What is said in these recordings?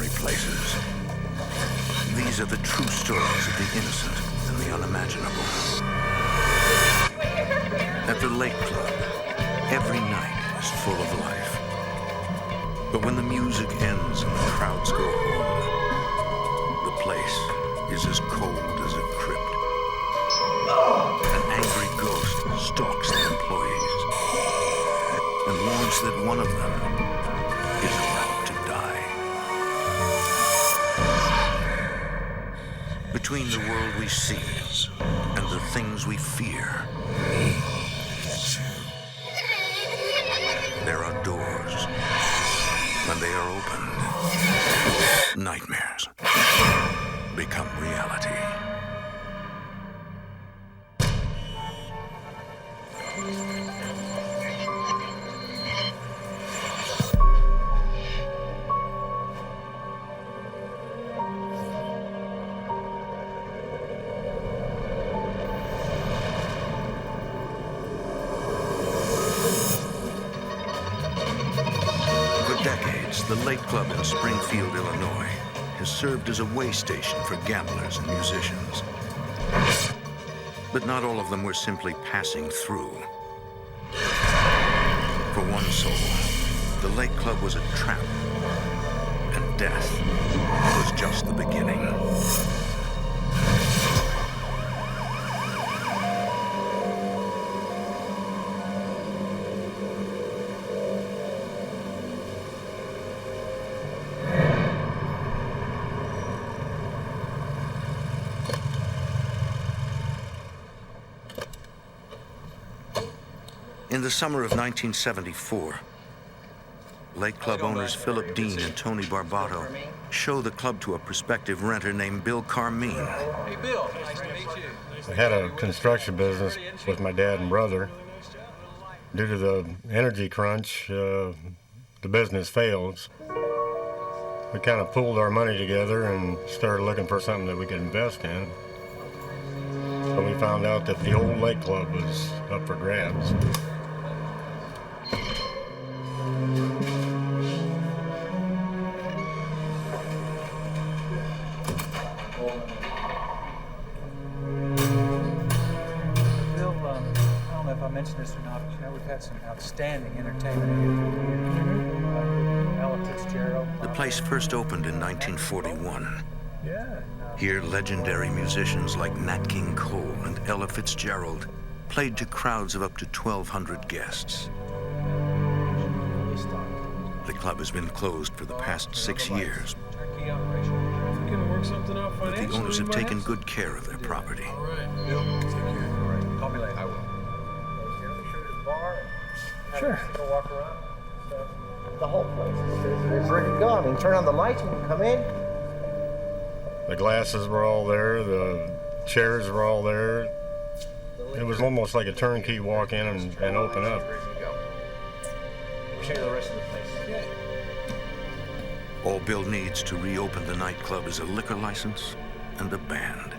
ordinary places. These are the true stories of the innocent and the unimaginable. At the Lake Club, every night is full of life. But when the music ends and the crowds go home, the place is as cold as a crypt. An angry ghost stalks the employees and warns that one of them is about to die. Between the world we see and the things we fear, there are doors. When they are opened, nightmares become reality. The Lake Club in Springfield, Illinois, has served as a way station for gamblers and musicians. But not all of them were simply passing through. For one soul, the Lake Club was a trap, and death was just the beginning. In the summer of 1974, Lake Club owners Philip Dean and Tony Barbato show the club to a prospective renter named Bill Carmine. Hey, Bill. Nice to meet you. I had a construction business with my dad and brother. Due to the energy crunch, the business failed. We kind of pooled our money together and started looking for something that we could invest in. So we found out that the old Lake Club was up for grabs. Mention this or not, but you know, we've had some outstanding entertainment here. Ella Fitzgerald. The place first opened in 1941. Here, legendary musicians like Nat King Cole and Ella Fitzgerald played to crowds of up to 1,200 guests. The club has been closed for the past 6 years, but the owners have taken good care of their property. All right. Bill, take care. All right. Call me later. I will. Sure. Walk around. The whole place is ready to go. I mean, turn on the lights and come in. The glasses were all there. The chairs were all there. It was almost like a turnkey walk in and open up. Show you the rest of the place. Yeah. All Bill needs to reopen the nightclub is a liquor license and a band.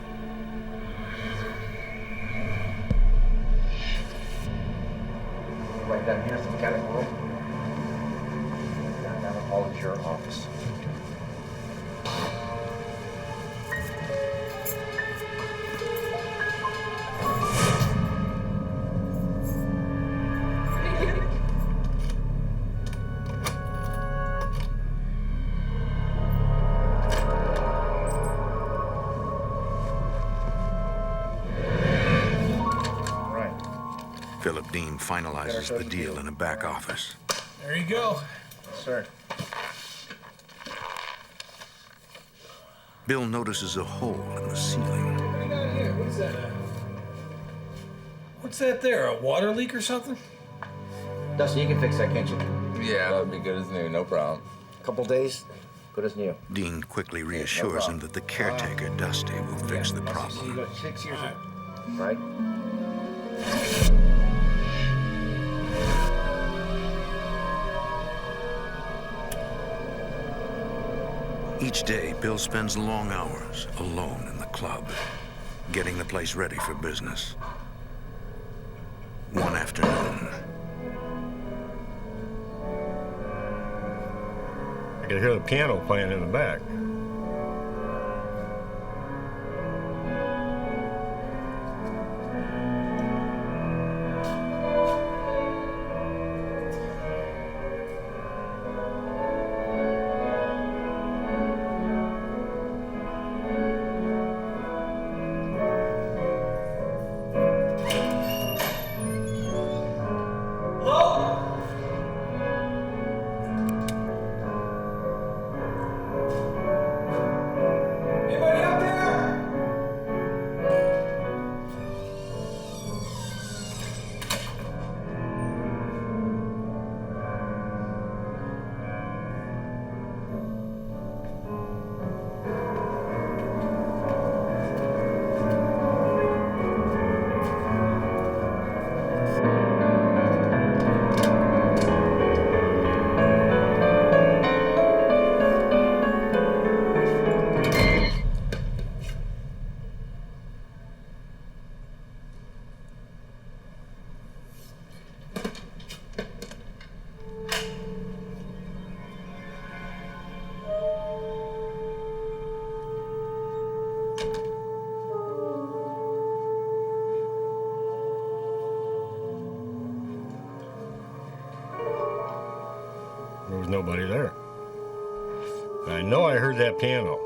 Right down here's the mechanical room. Down the hall is your office. Philip Dean finalizes the deal in a back office. There you go. Sir. Bill notices a hole in the ceiling. What do you got here? What is that? What's that there? A water leak or something? Dusty, you can fix that, can't you? Yeah, that would be good as new, no problem. Couple days, good as new. Dean quickly reassures him that the caretaker, Dusty, will fix the So you problem. got 6 years, right? Each day, Bill spends long hours alone in the club, getting the place ready for business. One afternoon. I could hear the piano playing in the back. There was nobody there. I know I heard that piano.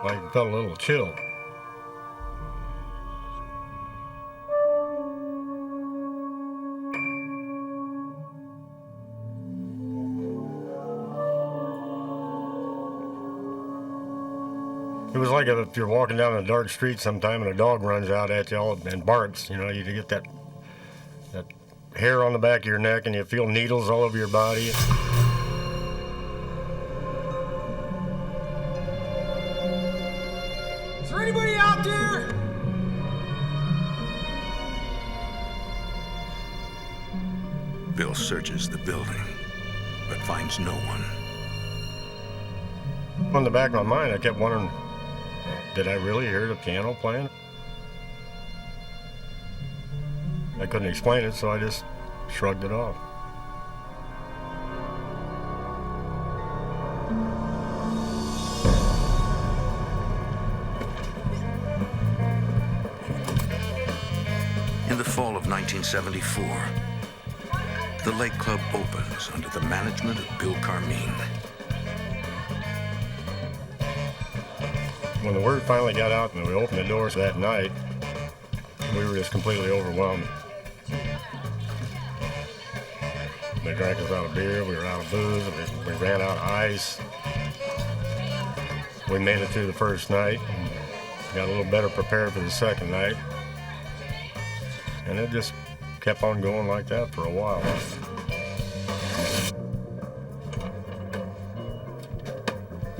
I felt a little chill. It was like if you're walking down a dark street sometime and a dog runs out at you all and barks, you know, you get that hair on the back of your neck and you feel needles all over your body. Is there anybody out there? Bill searches the building, but finds no one. On the back of my mind, I kept wondering, did I really hear the piano playing? I couldn't explain it, so I just shrugged it off. In the fall of 1974, the Lake Club opens under the management of Bill Carmine. When the word finally got out and we opened the doors that night, we were just completely overwhelmed. They drank us out of beer, we were out of booze, we ran out of ice. We made it through the first night and got a little better prepared for the second night. And it just kept on going like that for a while.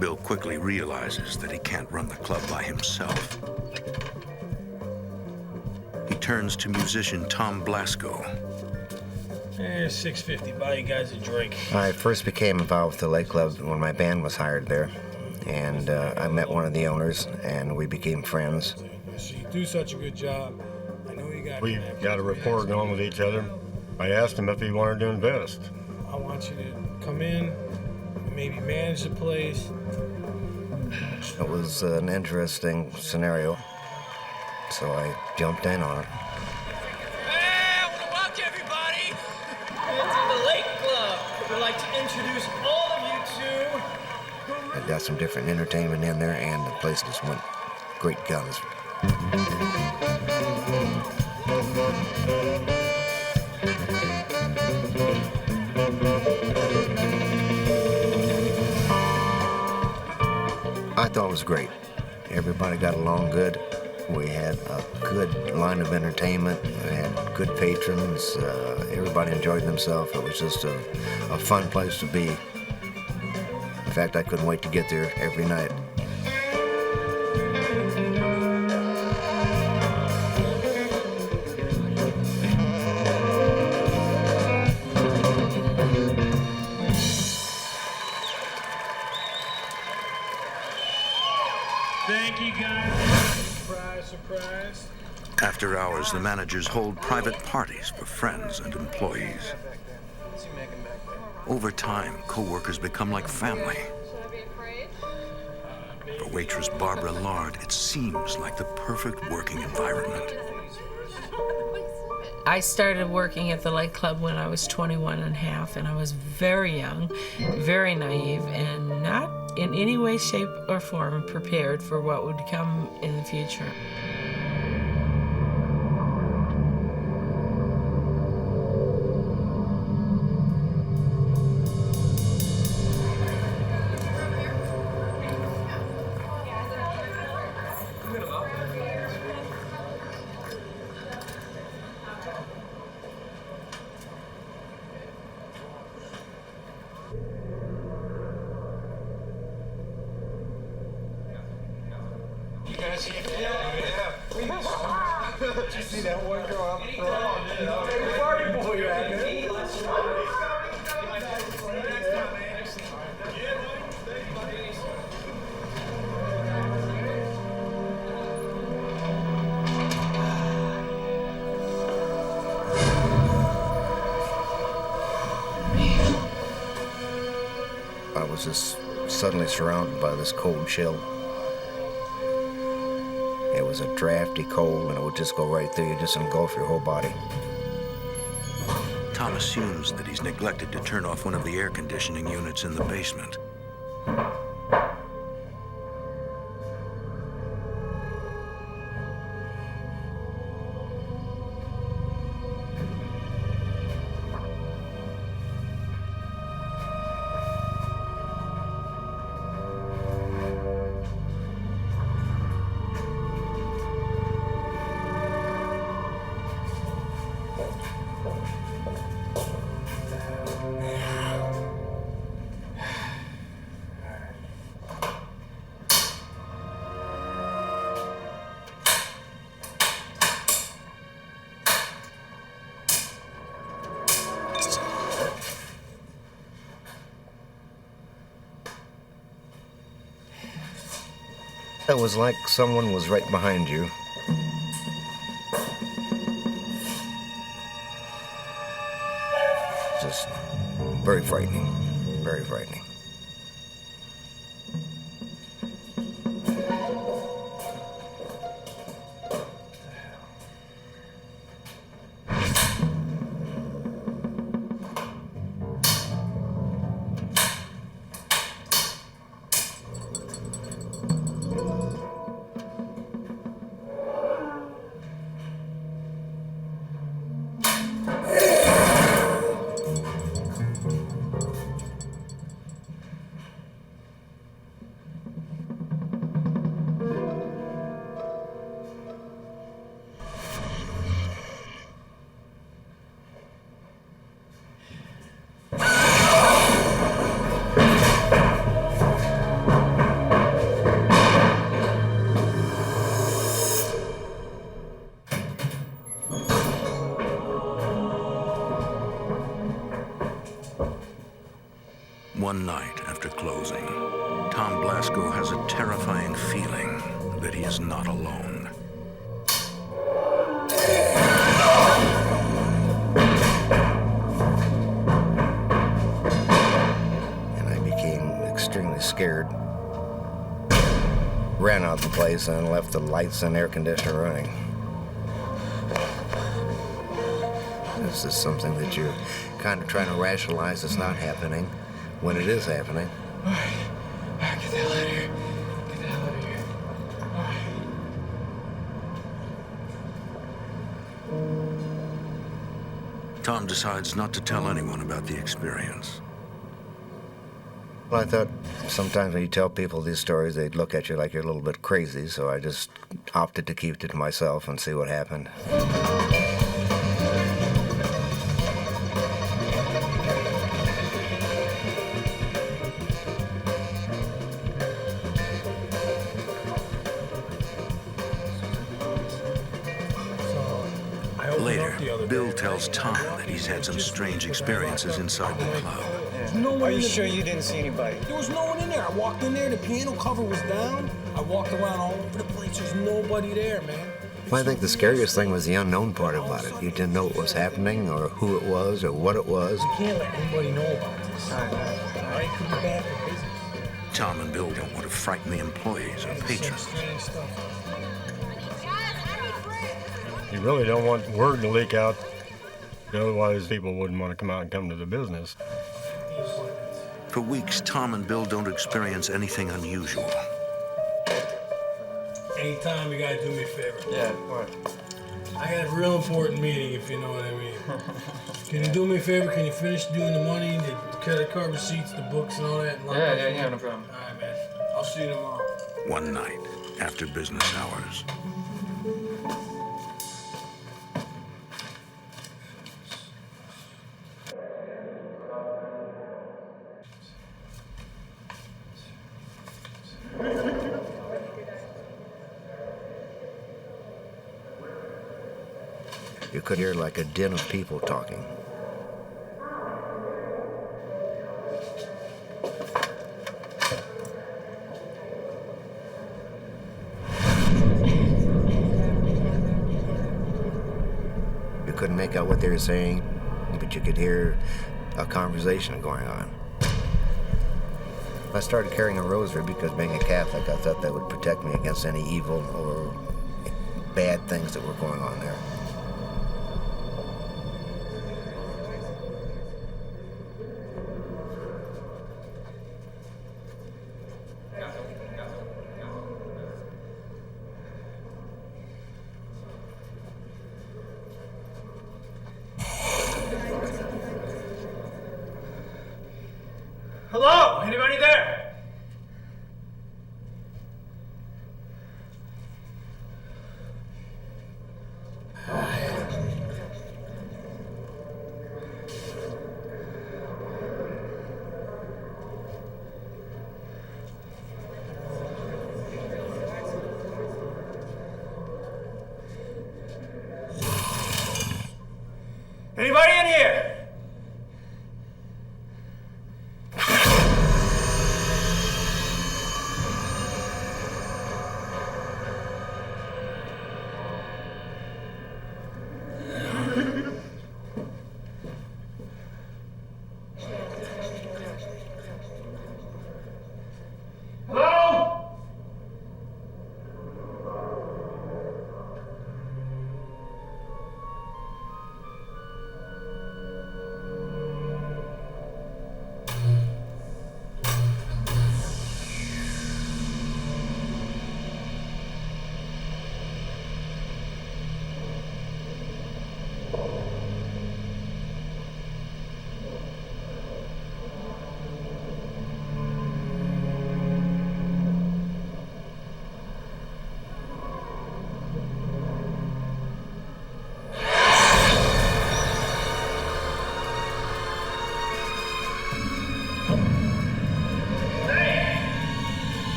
Bill quickly realizes that he can't run the club by himself. He turns to musician Tom Blasco. $6.50. Buy you guys a drink. I first became involved with the Lake Club when my band was hired there. And I met one of the owners, and we became friends. You do such a good job. I know you got. We got a rapport going with each other. I asked him if he wanted to invest. I want you to come in, maybe manage the place. It was an interesting scenario, so I jumped in on it. Hey, I want to welcome everybody into the Lake Club. We'd like to introduce all of you to... I got some different entertainment in there, and the place just went great guns. I thought it was great. Everybody got along good. We had a good line of entertainment. We had good patrons. Everybody enjoyed themselves. It was just a fun place to be. In fact, I couldn't wait to get there every night. Thank you, guys. Surprise, surprise. After hours, the managers hold private parties for friends and employees. Over time, co-workers become like family. For waitress Barbara Lard, it seems like the perfect working environment. I started working at the Nightclub when I was 21 and a half, and I was very young, very naive, and not in any way, shape, or form prepared for what would come in the future. I was just suddenly surrounded by this cold chill. It was a drafty cold, and it would just go right through you, just engulf your whole body. Tom assumes that he's neglected to turn off one of the air conditioning units in the basement. It was like someone was right behind you. Just very frightening, very frightening. One night after closing, Tom Blasco has a terrifying feeling that he is not alone. And I became extremely scared. Ran out the place and left the lights and air conditioner running. This is something that you're kind of trying to rationalize it's not happening when it is happening. All right. Get the hell out of here. Get the hell out of here. All right. Tom decides not to tell anyone about the experience. Well, I thought sometimes when you tell people these stories, they'd look at you like you're a little bit crazy, so I just opted to keep it to myself and see what happened. Later, Bill tells Tom that he's had some strange experiences inside the club. Are you sure you didn't see anybody? There was no one in there. I walked in there, the piano cover was down. I walked around all over the place. There's nobody there, man. Well, I think the scariest thing was the unknown part about it. You didn't know what was happening or who it was or what it was. You can't let anybody know about this. All right, it could be bad for business. Tom and Bill don't want to frighten the employees or patrons. Strange stuff. You really don't want word to leak out, otherwise people wouldn't want to come out and come to the business. For weeks, Tom and Bill don't experience anything unusual. Anytime, you gotta do me a favor. Yeah, what? I got a real important meeting, if you know what I mean. Can you do me a favor? Can you finish doing the money, the credit card receipts, the books, and all that? Yeah, no problem. All right, man. I'll see you tomorrow. One night, after business hours, You could hear like a din of people talking. You couldn't make out what they were saying, but you could hear a conversation going on. I started carrying a rosary because being a Catholic, I thought that would protect me against any evil or bad things that were going on there. Hello? Anybody there? Anybody in here? Hello?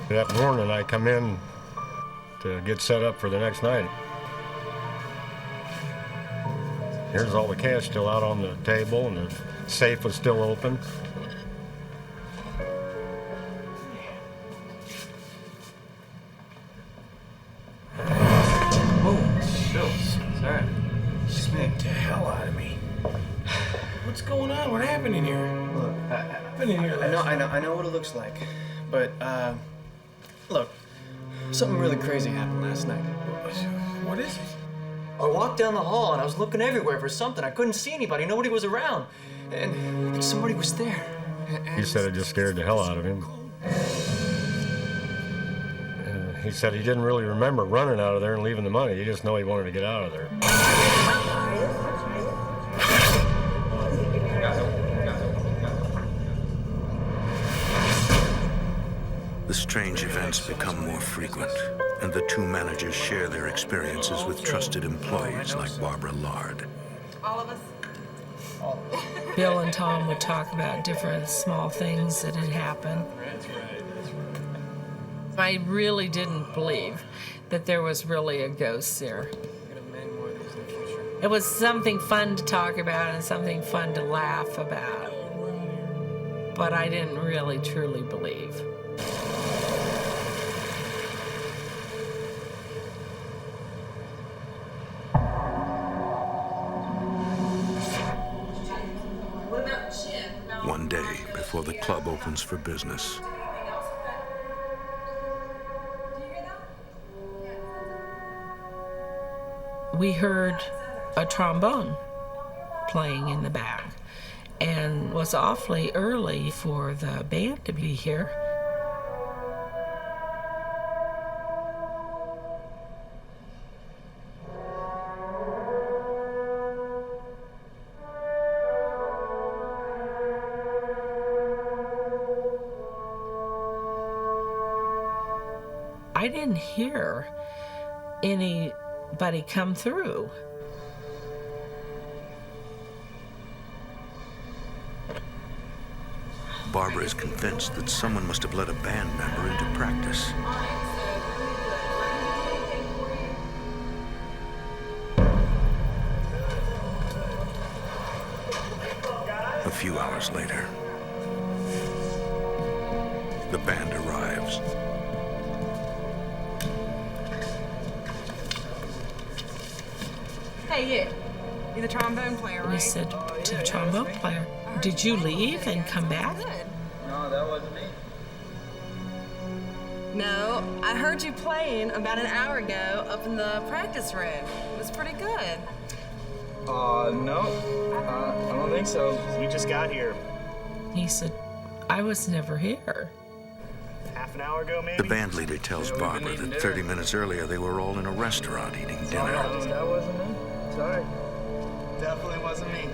That morning I come in to get set up for the next night. Here's all the cash still out on the table and the safe was still open. Sorry. Smacked the hell out of me. What's going on? What happened in here? Look, I've been in here last night. I know what it looks like, but look, something really crazy happened last night. What is it? I walked down the hall and I was looking everywhere for something. I couldn't see anybody. Nobody was around, and somebody was there. He said it just scared the hell out of him. He said he didn't really remember running out of there and leaving the money. He just knew he wanted to get out of there. The strange events become more frequent, and the two managers share their experiences with trusted employees like Barbara Lard. All of us? Bill and Tom would talk about different small things that had happened. I really didn't believe that there was really a ghost there. It was something fun to talk about and something fun to laugh about, but I didn't really truly believe. One day before the club opens for business, we heard a trombone playing in the back, and was awfully early for the band to be here. I didn't hear anybody come through. Barbara is convinced that someone must have let a band member into practice. A few hours later, the band arrives. Hey, you. You're the trombone player, right? We said to the trombone player, "Did you leave and come back?" No, that wasn't me. No, I heard you playing about an hour ago up in the practice room. It was pretty good. No. I don't think so. We just got here. He said, "I was never here." Half an hour ago, maybe? The band leader tells Barbara that 30 minutes earlier they were all in a restaurant eating dinner. That wasn't me. Sorry. Definitely wasn't me.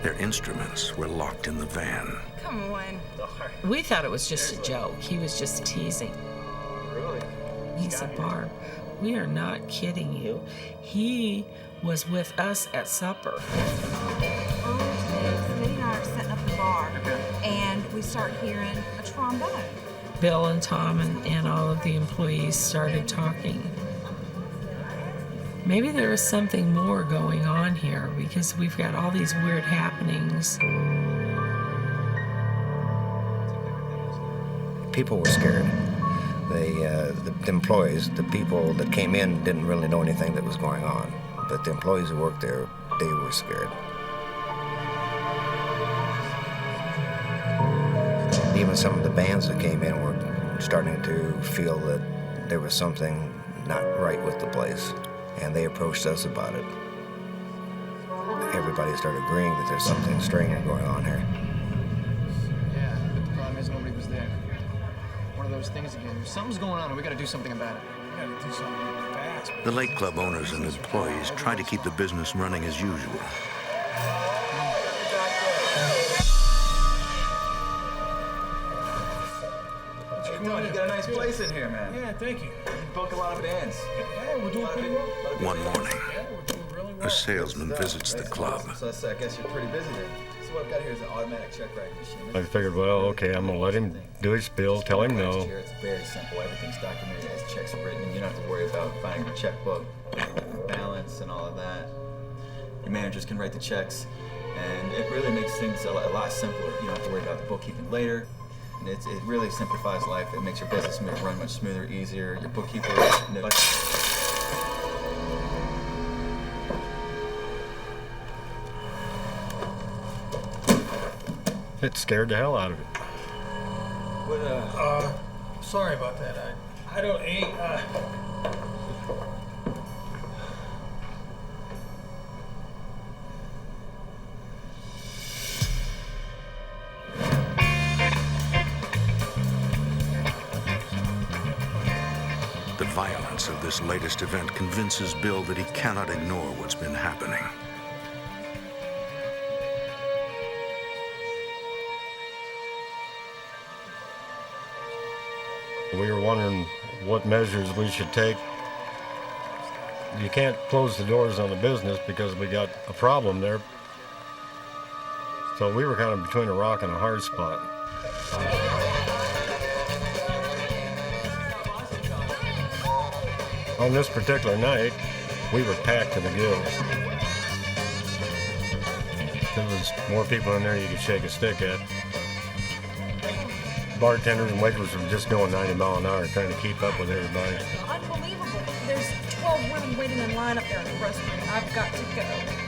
Their instruments were locked in the van. Come on. We thought it was just a joke. He was just teasing. Really? He said, "Barb, we are not kidding you. He was with us at supper." Smitty and I are setting up the bar, and we start hearing a trombone. Bill and Tom and all of the employees started talking. Maybe there was something more going on here because we've got all these weird happenings. People were scared. The employees, the people that came in didn't really know anything that was going on. But the employees who worked there, they were scared. Even some of the bands that came in were starting to feel that there was something not right with the place, and they approached us about it. Everybody started agreeing that there's something strange going on here. Yeah, but the problem is nobody was there. One of those things again. Something's going on, and we gotta do something about it. We gotta do something fast. The Lake Club owners and employees try to keep the business running as usual. You got a nice place in here, man. Yeah, thank you. You book a lot of bands. Yeah, we're doing pretty well. One morning, Yeah, we're doing really well. a salesman visits the club. So I guess you're pretty busy then. So what I've got here is an automatic check writing machine. I figured, well, okay, I'm gonna let him do his spiel, tell him no. It's very simple. Everything's documented as checks are written, and you don't have to worry about finding your checkbook, balance, and all of that. Your managers can write the checks, and it really makes things a lot simpler. You don't have to worry about the bookkeeping later. And it really simplifies life. It makes your business run much smoother, easier. Your bookkeeper. It scared the hell out of it. Sorry about that. I don't eat. The this latest event convinces Bill that he cannot ignore what's been happening. We were wondering what measures we should take. You can't close the doors on the business because we got a problem there. So we were kind of between a rock and a hard spot. On this particular night, we were packed to the gills. There was more people in there you could shake a stick at. Bartenders and waiters were just going 90 miles an hour trying to keep up with everybody. Unbelievable. There's 12 women waiting in line up there in the restroom. I've got to go.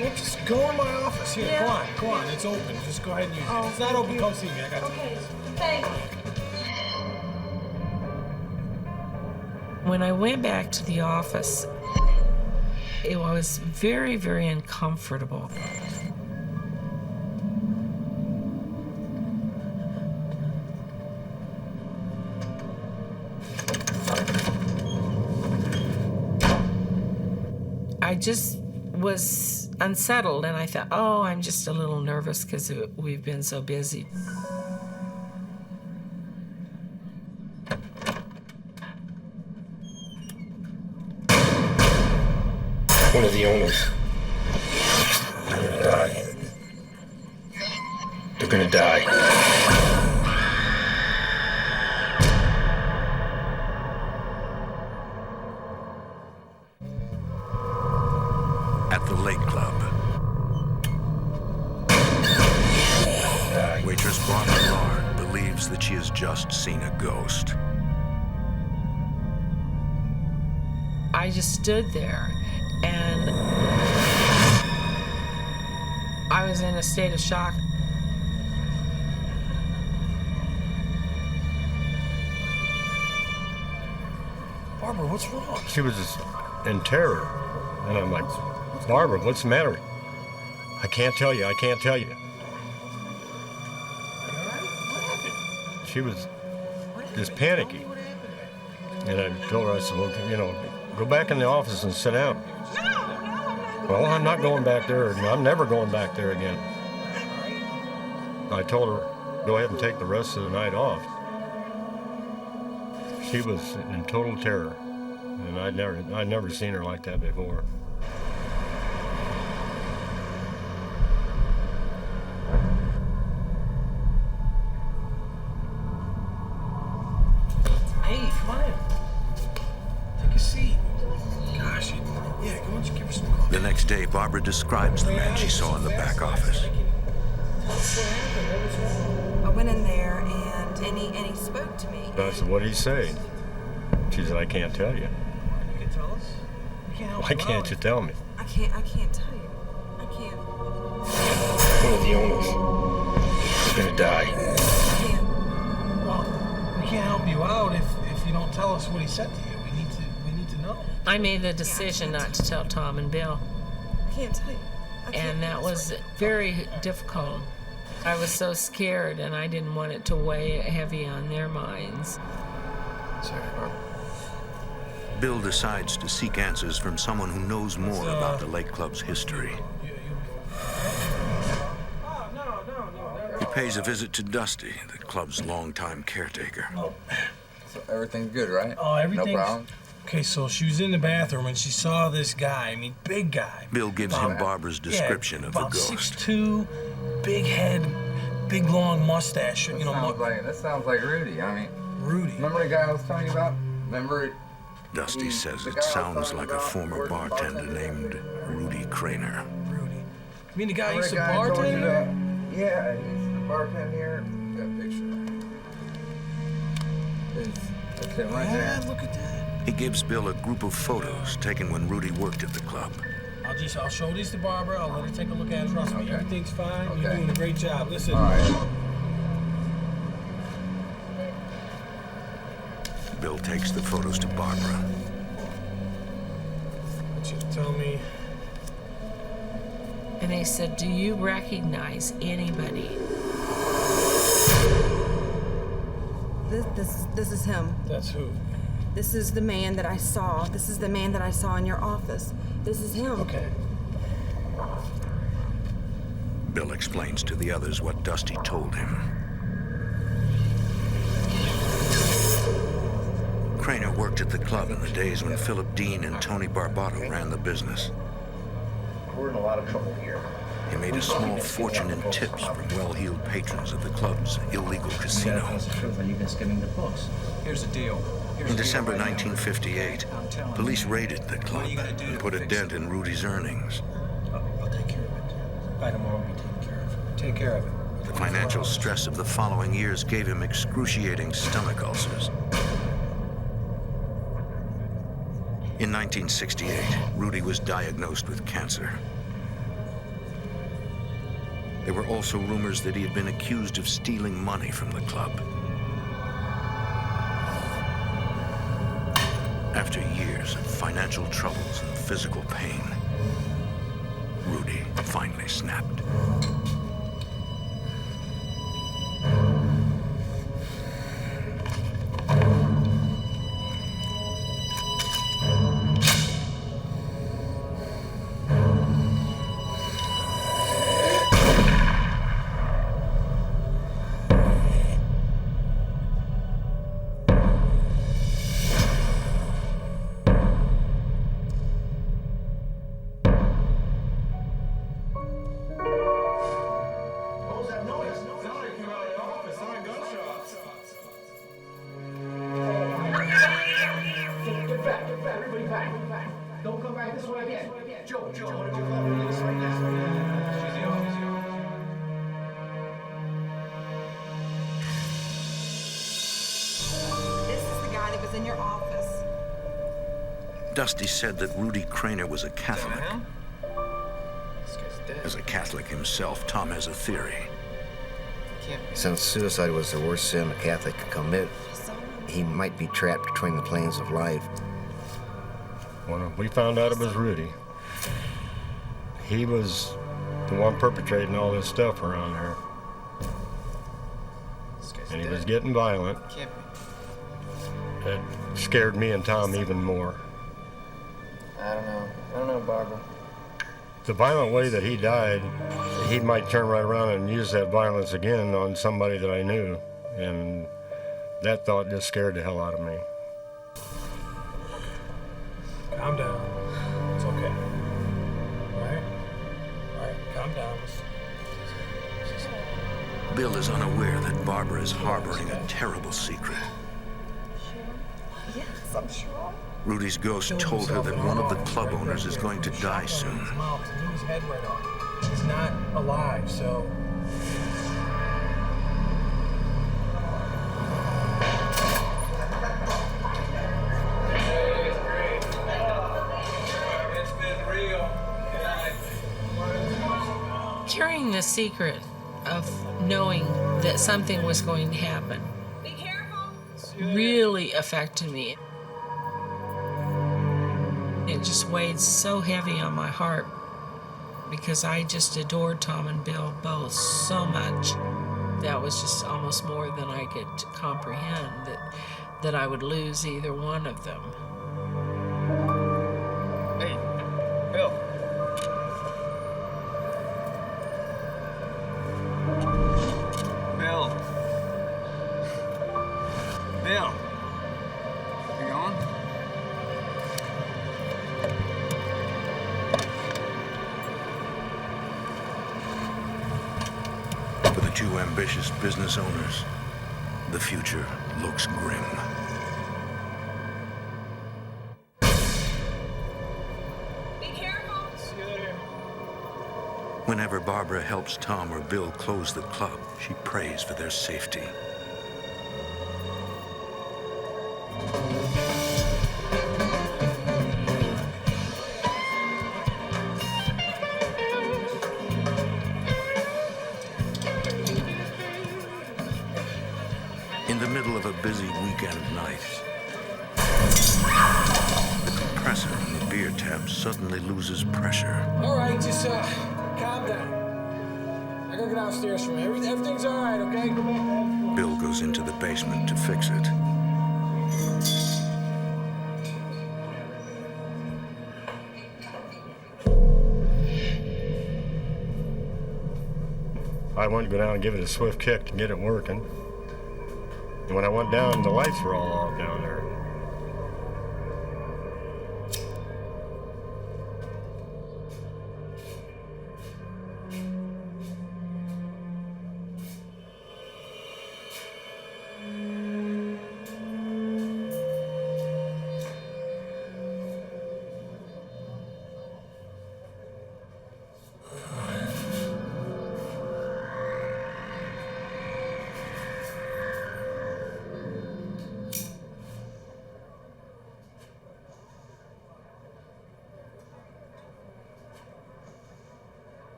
Well, just go in my office. Here, Yeah. go on. It's open. Just go ahead and use it. If it's not open, come see me. I got to. Okay, thanks. When I went back to the office, it was very, very uncomfortable. I just was unsettled, and I thought, oh, I'm just a little nervous because we've been so busy. One of the owners. They're gonna die. They're gonna die. At the Lake Club, waitress Barbara Lard believes that she has just seen a ghost. I just stood there, and I was in a state of shock. Barbara, what's wrong? She was just in terror. And I'm like, Barbara, what's the matter? I can't tell you. She was just panicky. And I told her, I said, well, go back in the office and sit down. Well, I'm not going back there. I'm never going back there again. I told her, go ahead and take the rest of the night off. She was in total terror. And I'd never seen her like that before. Hey, come on in. Take a seat. Gosh, yeah, why don't you give her some coffee? The next day, Barbara describes the man she saw in the back office. I went in there and he spoke to me. I said, what did he say? She said, I can't tell you. You can tell us. We can't help Why can't you tell me? I can't tell you. I can't. One of the owners is gonna die. I can't. Well, we can't help you out if you don't tell us what he said to you. We need to know. I made the decision not to tell Tom and Bill, I can't tell you. I can't and that do this was right now. very difficult. I was so scared, and I didn't want it to weigh heavy on their minds. Sorry, Barbara. Bill decides to seek answers from someone who knows more about the Lake Club's history. He pays a visit to Dusty, the club's longtime caretaker. So everything's good, right? Oh, everything's... No problem? Okay, so she was in the bathroom and she saw this guy. I mean, big guy. Bill gives him Barbara's description of the about ghost. 6'2", big head, big long mustache. That sounds like Rudy. I mean, Rudy. remember the guy I was telling you about? Dusty says it sounds like a former bartender named Rudy Craner. Rudy. You mean the guy Remember used to the guy I told you bartend? that? Yeah, he's the bartender here. Got a picture. That's him right Yeah, there. look at that. He gives Bill a group of photos taken when Rudy worked at the club. I'll show these to Barbara. I'll let her take a look at it. Trust me, Okay. everything's fine. Okay. You're doing a great job. Listen. All right. Bill takes the photos to Barbara. I want you to tell me. And he said, do you recognize anybody? This is him. That's who. This is the man that I saw. This is the man that I saw in your office. This is him. Okay. Bill explains to the others what Dusty told him. Craner worked at the club in the days when Philip Dean and Tony Barbato ran the business. We're in a lot of trouble here. He made a small fortune in tips from well-heeled patrons of the club's illegal casino. You've been skimming the books. Here's the deal. In December 1958, police raided the club and put a dent in Rudy's earnings. I'll take care of it. By tomorrow, we'll be taken care of. Take care of it. The financial stress of the following years gave him excruciating stomach ulcers. In 1968, Rudy was diagnosed with cancer. There were also rumors that he had been accused of stealing money from the club. After years of financial troubles and physical pain, Rudy finally snapped. Don't come back this way again. Joe, This is the guy that was in your office. Dusty said that Rudy Craner was a Catholic. This guy's dead. As a Catholic himself, Tom has a theory. Since suicide was the worst sin a Catholic could commit, he might be trapped between the planes of life. When we found out it was Rudy, he was the one perpetrating all this stuff around there. And he was getting violent. It scared me and Tom even more. I don't know, Barbara. The violent way that he died, he might turn right around and use that violence again on somebody that I knew. And that thought just scared the hell out of me. Calm down. It's okay. All right, calm down. Bill is unaware that Barbara is harboring a terrible secret. Yes, I'm sure. Rudy's ghost told her that one of the club owners is going to die soon. His mouth to do his head right off. He's not alive, so. Carrying the secret of knowing that something was going to happen really affected me. It just weighed so heavy on my heart because I just adored Tom and Bill both so much. That was just almost more than I could comprehend, that I would lose either one of them. Hey, Bill. Bill. You going? For the two ambitious business owners, the future looks grim. Be careful. See you later. Whenever Barbara helps Tom or Bill close the club, she prays for their safety. In the middle of a busy weekend night, the compressor on the beer tap suddenly loses pressure. All right, just calm down. I gotta get downstairs from here. Everything's all right, okay? Go back. Bill goes into the basement to fix it. I went to go down and give it a swift kick to get it working. And when I went down, the lights were all off down there.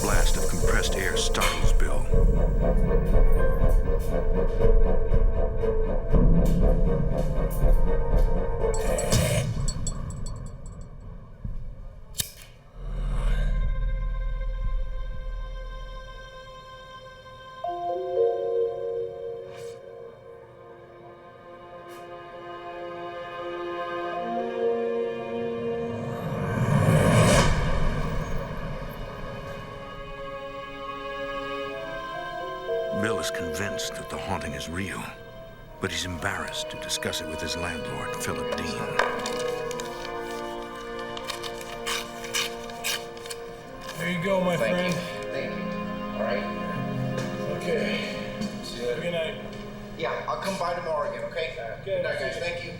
Blast of compressed air startles Bill. Bill is convinced that the haunting is real, but he's embarrassed to discuss it with his landlord, Philip Dean. There you go, my friend. Thank you. All right. Okay. See you later. Good night. Yeah, I'll come by tomorrow again, okay? Good night, guys. Thank you.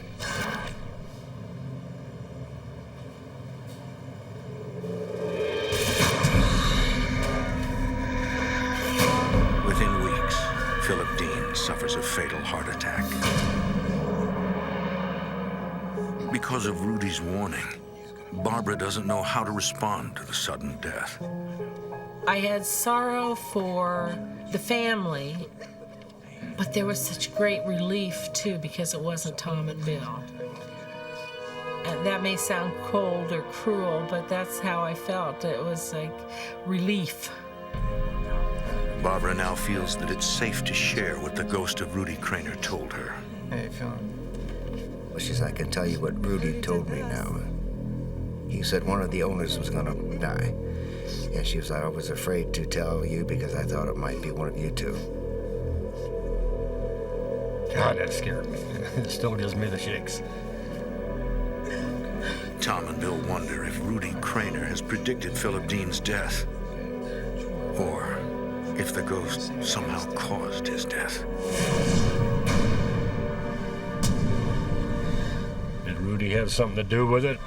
Within weeks, Philip Dean suffers a fatal heart attack. Because of Rudy's warning, Barbara doesn't know how to respond to the sudden death. I had sorrow for the family, but there was such great relief, too, because it wasn't Tom and Bill. And that may sound cold or cruel, but that's how I felt. It was like relief. Barbara now feels that it's safe to share what the ghost of Rudy Craner told her. Hey, Phil. Well, she said, I can tell you what Rudy told me now. He said one of the owners was gonna die. And she was like, I was afraid to tell you because I thought it might be one of you two. God, that scared me. It still gives me the shakes. Tom and Bill wonder if Rudy Craner has predicted Philip Dean's death, or if the ghost somehow caused his death. Did Rudy have something to do with it?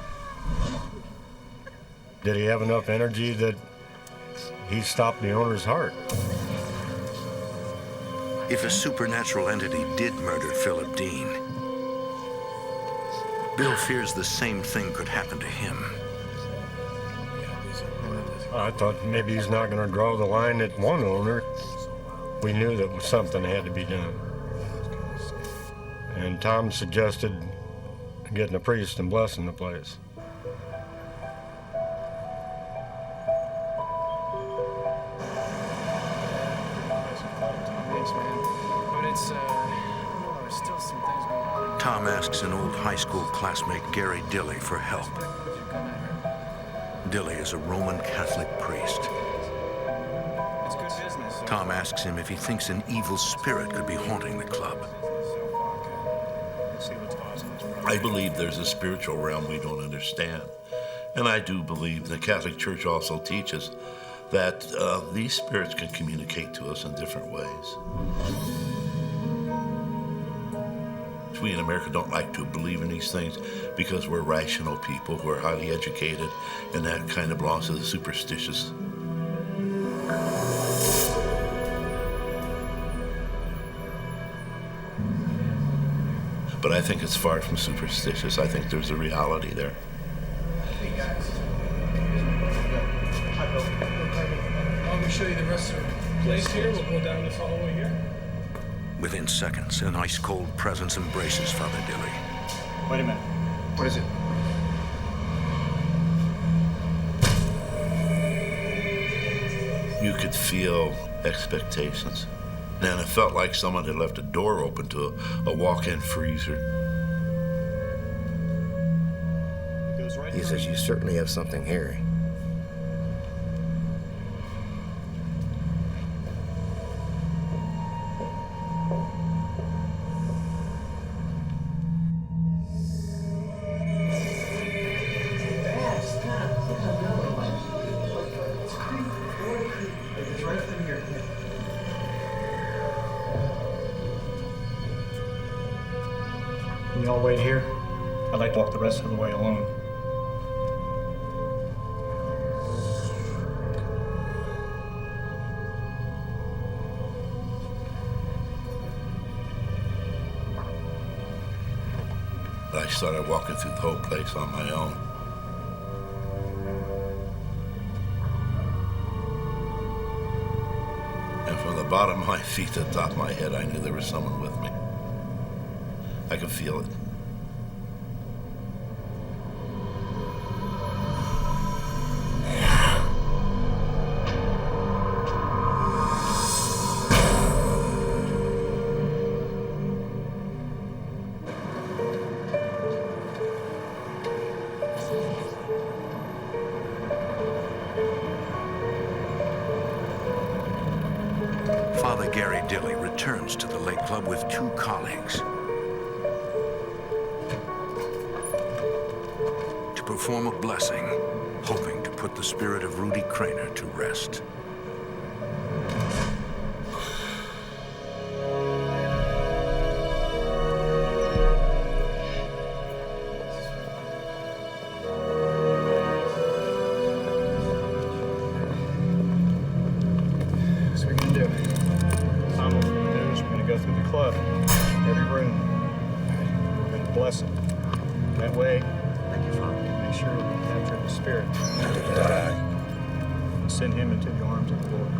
Did he have enough energy that he stopped the owner's heart? If a supernatural entity did murder Philip Dean, Bill fears the same thing could happen to him. I thought maybe he's not going to draw the line at one owner. We knew that something had to be done. And Tom suggested getting a priest and blessing the place. Thanks, man. But it's, I don't know, there's still some things going on. Tom asks an old high school classmate, Gary Dilly, for help. Dilly is a Roman Catholic priest. It's good business. Tom asks him if he thinks an evil spirit could be haunting the club. I believe there's a spiritual realm we don't understand. And I do believe the Catholic Church also teaches that these spirits can communicate to us in different ways. We in America don't like to believe in these things because we're rational people, we're highly educated, and that kind of belongs to the superstitious. But I think it's far from superstitious. I think there's a reality there. Hey guys. Hi, Bill. Let me show you the rest of the place here. We'll go down this hallway here. Within seconds, an ice-cold presence embraces Father Dilly. Wait a minute. What is it? You could feel expectations. And it felt like someone had left a door open to a walk-in freezer. He says, you certainly have something hairy. Can you all wait here? I'd like to walk the rest of the way alone. I started walking through the whole place on my own. And from the bottom of my feet to the top of my head, I knew there was someone with me. I could feel it. Father Gary Dilly returns to the Lake Club with 2 colleagues to perform a blessing, hoping to put the spirit of Rudy Craner to rest. Bless him. That way, thank you, Father. Make sure we capture the spirit. Send him into the arms of the Lord.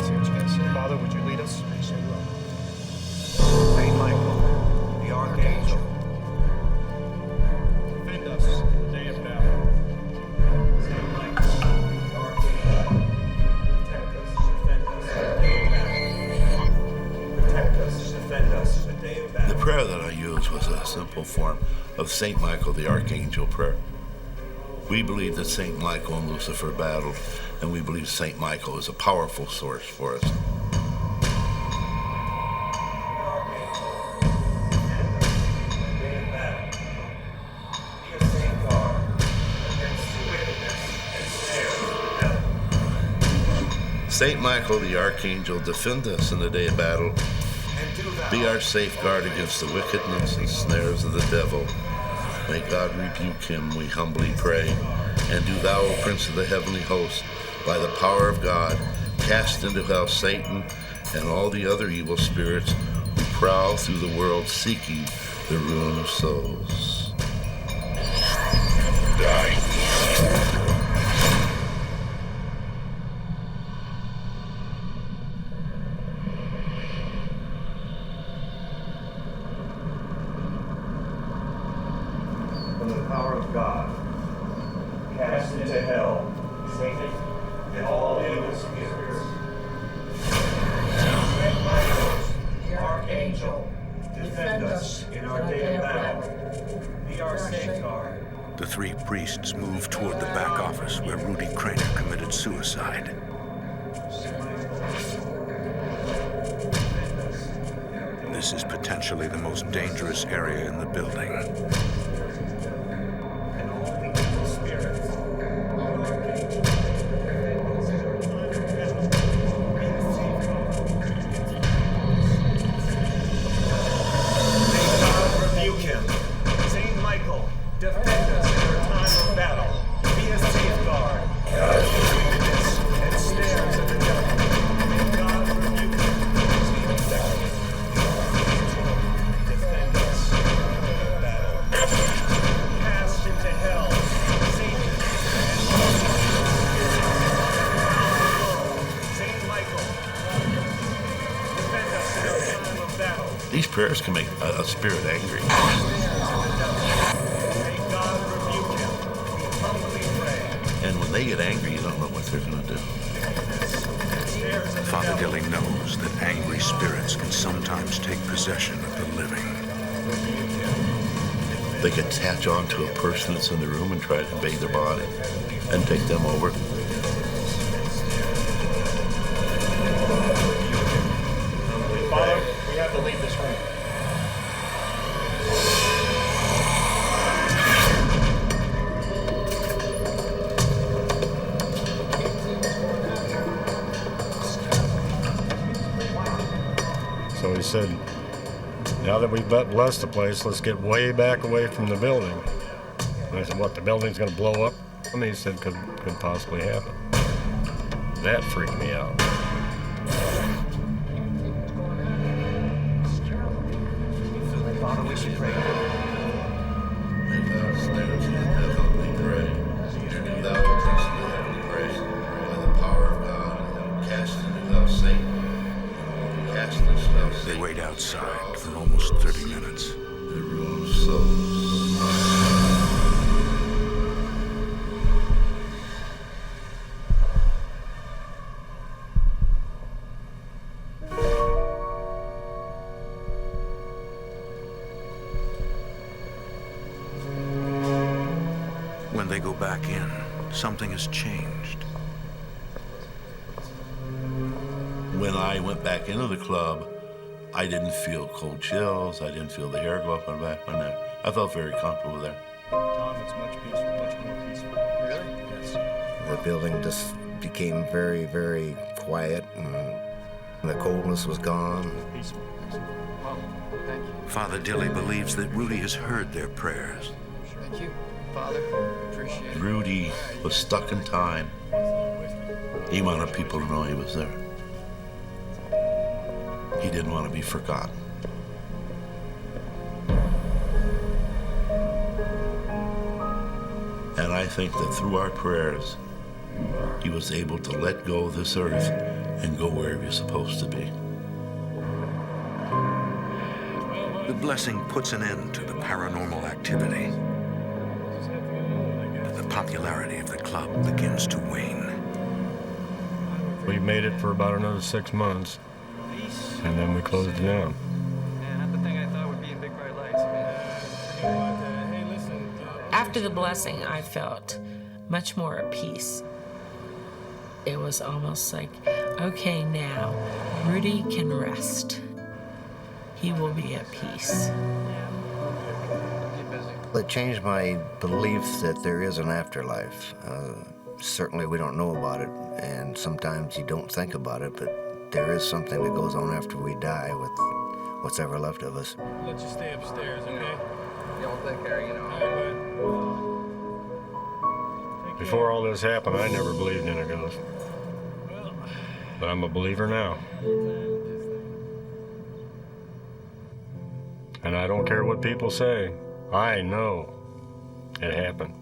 See what you guys say. Father, would you lead us? I say will. Saint Michael, the Archangel, defend us in the day of battle. Saint Michael, the Archangel, protect us, defend us in the day of battle. Protect us, defend us. The prayer that I used was a simple form of St. Michael the Archangel prayer. We believe that St. Michael and Lucifer battled, and we believe St. Michael is a powerful source for us. St. Michael the Archangel, defend us in the day of battle. Be our safeguard against the wickedness and snares of the devil. May God rebuke him, we humbly pray. And do thou, O Prince of the heavenly host, by the power of God, cast into hell Satan and all the other evil spirits who prowl through the world seeking the ruin of souls. Die. From the power of God, cast into hell Satan and all evil spirits. Saint Michael, the Archangel, defend us in our day of battle. Be our safeguard. The 3 priests move toward the back office where Rudy Craner committed suicide. This is potentially the most dangerous area in the building. Defend us in our time of battle. Be a safeguard. God's wickedness and snares of the devil. May God rebuke them. Defend us in our battle. These prayers can make a spirit angry. May God rebuke him. We humbly pray. And when they get angry, you don't know what they're going to do. Father Dilly knows that angry spirits can sometimes take possession of the living. They can attach on to a person that's in the room and try to invade their body and take them over. Father, we have to leave this room. So he said, now that we've blessed the place, let's get way back away from the building. And I said, what, the building's going to blow up? And he said, could possibly happen. That freaked me out. Father, we should pray. They wait outside for almost 30 minutes. When they go back in, something has changed. When I went back into the club, I didn't feel cold chills. I didn't feel the hair go up my back, my neck. I felt very comfortable there. Tom, it's much peaceful, much more peaceful. Really? Yes. The building just became very, very quiet, and the coldness was gone. Peaceful. Well, thank you. Father Dilly believes that Rudy has heard their prayers. Thank you, Father. Appreciate it. Rudy was stuck in time. He wanted people to know he was there. He didn't want to be forgotten. And I think that through our prayers, he was able to let go of this earth and go where he was supposed to be. The blessing puts an end to the paranormal activity. The popularity of the club begins to wane. We made it for about another 6 months, and then we closed it down. Man, not the thing I thought would be in big bright lights. After the blessing, I felt much more at peace. It was almost like, okay, now Rudy can rest. He will be at peace. It changed my belief that there is an afterlife. Certainly we don't know about it, and sometimes you don't think about it, but there is something that goes on after we die with what's ever left of us. Let you stay upstairs, okay? Y'all take care, you know. Before all this happened, I never believed in a ghost. But I'm a believer now. And I don't care what people say. I know it happened.